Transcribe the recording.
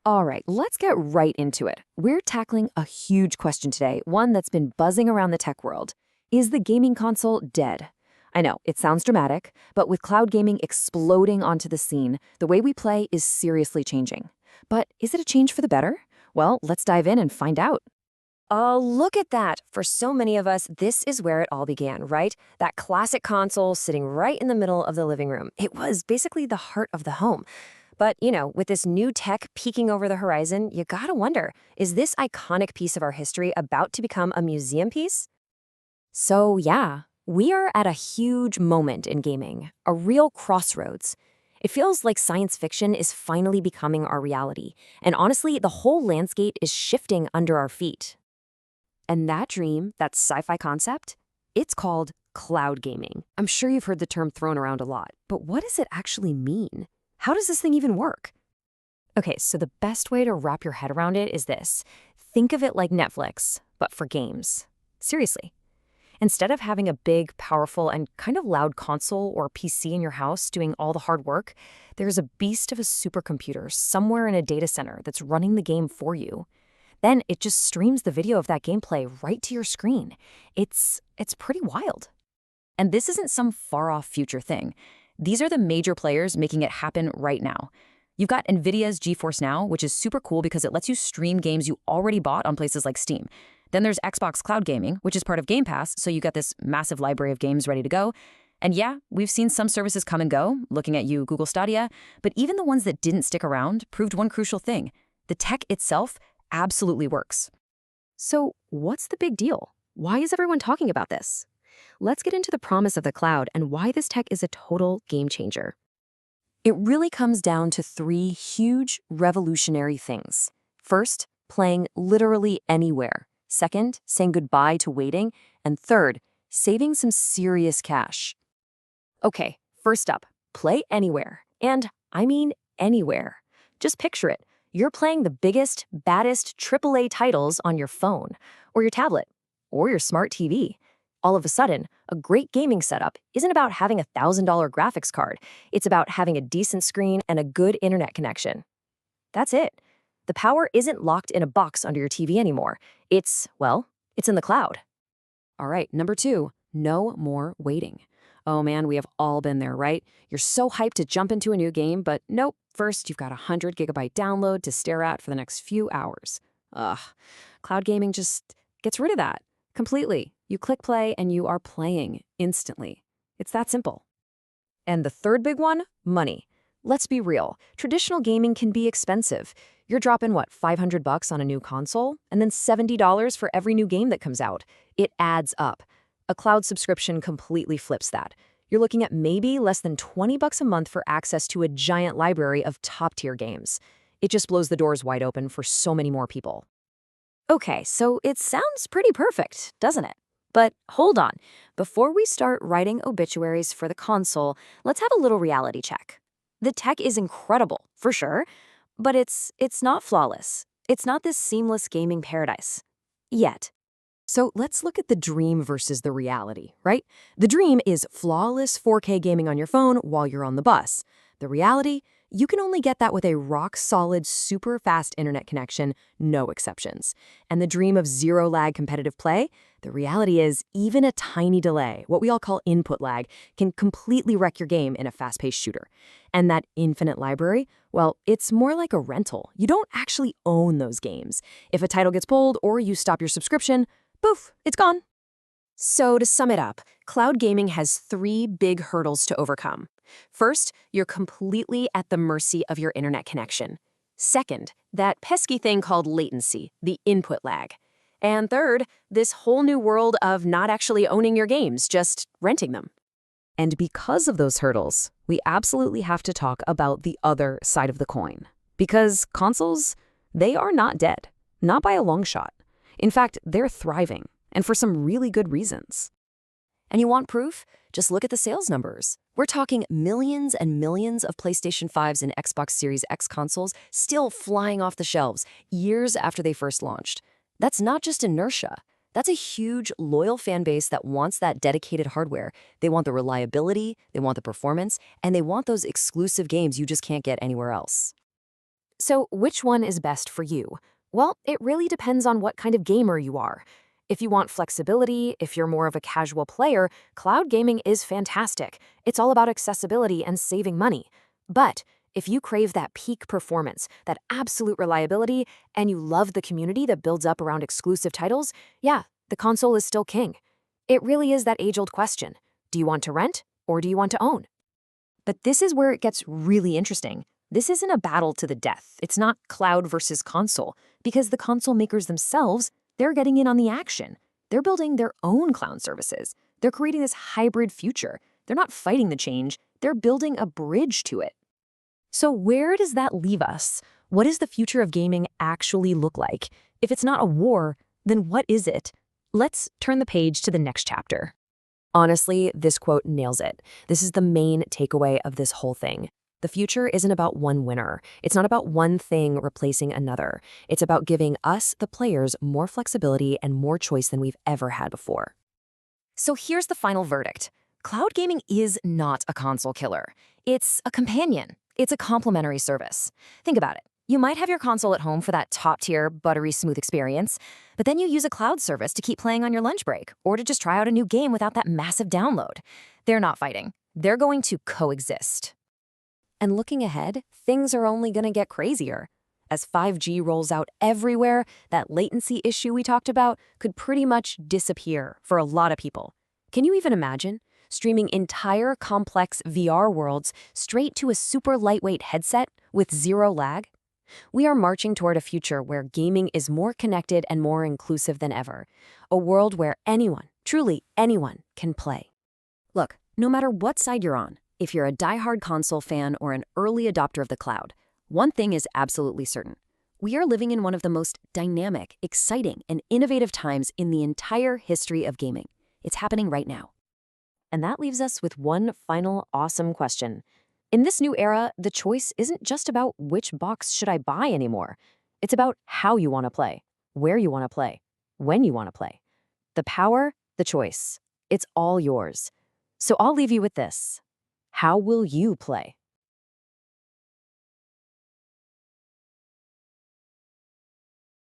All right, let's get right into it. We're tackling a huge question today, one that's been buzzing around the tech world. Is the gaming console dead? I know, it sounds dramatic, but with cloud gaming exploding onto the scene, the way we play is seriously changing. But is it a change for the better? Well, let's dive in and find out. Oh, look at that. For so many of us, this is where it all began, right? That classic console sitting right in the middle of the living room. It was basically the heart of the home. But, with this new tech peeking over the horizon, you gotta wonder, is this iconic piece of our history about to become a museum piece? So, yeah, we are at a huge moment in gaming, a real crossroads. It feels like science fiction is finally becoming our reality. And honestly, the whole landscape is shifting under our feet. And that dream, that sci-fi concept, it's called cloud gaming. I'm sure you've heard the term thrown around a lot, but what does it actually mean? How does this thing even work? Okay, so the best way to wrap your head around it is this. Think of it like Netflix, but for games. Seriously. Instead of having a big, powerful, and kind of loud console or PC in your house doing all the hard work, there's a beast of a supercomputer somewhere in a data center that's running the game for you. Then it just streams the video of that gameplay right to your screen. It's pretty wild. And this isn't some far-off future thing. These are the major players making it happen right now. You've got NVIDIA's GeForce Now, which is super cool because it lets you stream games you already bought on places like Steam. Then there's Xbox Cloud Gaming, which is part of Game Pass, so you got this massive library of games ready to go. And yeah, we've seen some services come and go, looking at you, Google Stadia, but even the ones that didn't stick around proved one crucial thing. The tech itself absolutely works. So, what's the big deal? Why is everyone talking about this? Let's get into the promise of the cloud and why this tech is a total game changer. It really comes down to three huge revolutionary things. First, playing literally anywhere. Second, saying goodbye to waiting. And third, saving some serious cash. Okay, first up, play anywhere. And I mean anywhere. Just picture it. You're playing the biggest, baddest AAA titles on your phone, or your tablet, or your smart TV. All of a sudden, a great gaming setup isn't about having a $1,000 graphics card. It's about having a decent screen and a good internet connection. That's it. The power isn't locked in a box under your TV anymore. It's in the cloud. All right, number two, no more waiting. Oh man, we have all been there, right? You're so hyped to jump into a new game, but nope. First, you've got a 100 GB download to stare at for the next few hours. Ugh, cloud gaming just gets rid of that completely. You click play and you are playing instantly. It's that simple. And the third big one, money. Let's be real. Traditional gaming can be expensive. You're dropping what, $500 on a new console? And then $70 for every new game that comes out. It adds up. A cloud subscription completely flips that. You're looking at maybe less than $20 a month for access to a giant library of top-tier games. It just blows the doors wide open for so many more people. Okay, so it sounds pretty perfect, doesn't it? But hold on. Before we start writing obituaries for the console, let's have a little reality check. The tech is incredible, for sure, but it's not flawless. It's not this seamless gaming paradise. Yet. So let's look at the dream versus the reality, right? The dream is flawless 4K gaming on your phone while you're on the bus. The reality, you can only get that with a rock-solid, super fast internet connection, no exceptions. And the dream of zero-lag competitive play, the reality is even a tiny delay, what we all call input lag, can completely wreck your game in a fast-paced shooter. And that infinite library, well, it's more like a rental. You don't actually own those games. If a title gets pulled or you stop your subscription, poof, it's gone. So to sum it up, cloud gaming has three big hurdles to overcome. First, you're completely at the mercy of your internet connection. Second, that pesky thing called latency, the input lag. And third, this whole new world of not actually owning your games, just renting them. And because of those hurdles, we absolutely have to talk about the other side of the coin. Because consoles, they are not dead, not by a long shot. In fact, they're thriving, and for some really good reasons. And you want proof? Just look at the sales numbers. We're talking millions and millions of PlayStation 5s and Xbox Series X consoles still flying off the shelves years after they first launched. That's not just inertia. That's a huge, loyal fan base that wants that dedicated hardware. They want the reliability, they want the performance, and they want those exclusive games you just can't get anywhere else. So, which one is best for you? Well, it really depends on what kind of gamer you are. If you want flexibility, if you're more of a casual player, cloud gaming is fantastic. It's all about accessibility and saving money. But if you crave that peak performance, that absolute reliability, and you love the community that builds up around exclusive titles, yeah, the console is still king. It really is that age-old question. Do you want to rent or do you want to own? But this is where it gets really interesting. This isn't a battle to the death. It's not cloud versus console, because the console makers themselves, they're getting in on the action. They're building their own cloud services. They're creating this hybrid future. They're not fighting the change, they're building a bridge to it. So where does that leave us? What does the future of gaming actually look like? If it's not a war, then what is it? Let's turn the page to the next chapter. Honestly, this quote nails it. This is the main takeaway of this whole thing. The future isn't about one winner. It's not about one thing replacing another. It's about giving us, the players, more flexibility and more choice than we've ever had before. So here's the final verdict. Cloud gaming is not a console killer. It's a companion. It's a complementary service. Think about it. You might have your console at home for that top-tier, buttery smooth experience, but then you use a cloud service to keep playing on your lunch break or to just try out a new game without that massive download. They're not fighting. They're going to coexist. And looking ahead, things are only going to get crazier. As 5G rolls out everywhere, that latency issue we talked about could pretty much disappear for a lot of people. Can you even imagine streaming entire complex VR worlds straight to a super lightweight headset with zero lag? We are marching toward a future where gaming is more connected and more inclusive than ever. A world where anyone, truly anyone, can play. Look, no matter what side you're on, if you're a diehard console fan or an early adopter of the cloud, one thing is absolutely certain. We are living in one of the most dynamic, exciting, and innovative times in the entire history of gaming. It's happening right now. And that leaves us with one final awesome question. In this new era, the choice isn't just about which box should I buy anymore. It's about how you want to play, where you want to play, when you want to play. The power, the choice. It's all yours. So I'll leave you with this. How will you play?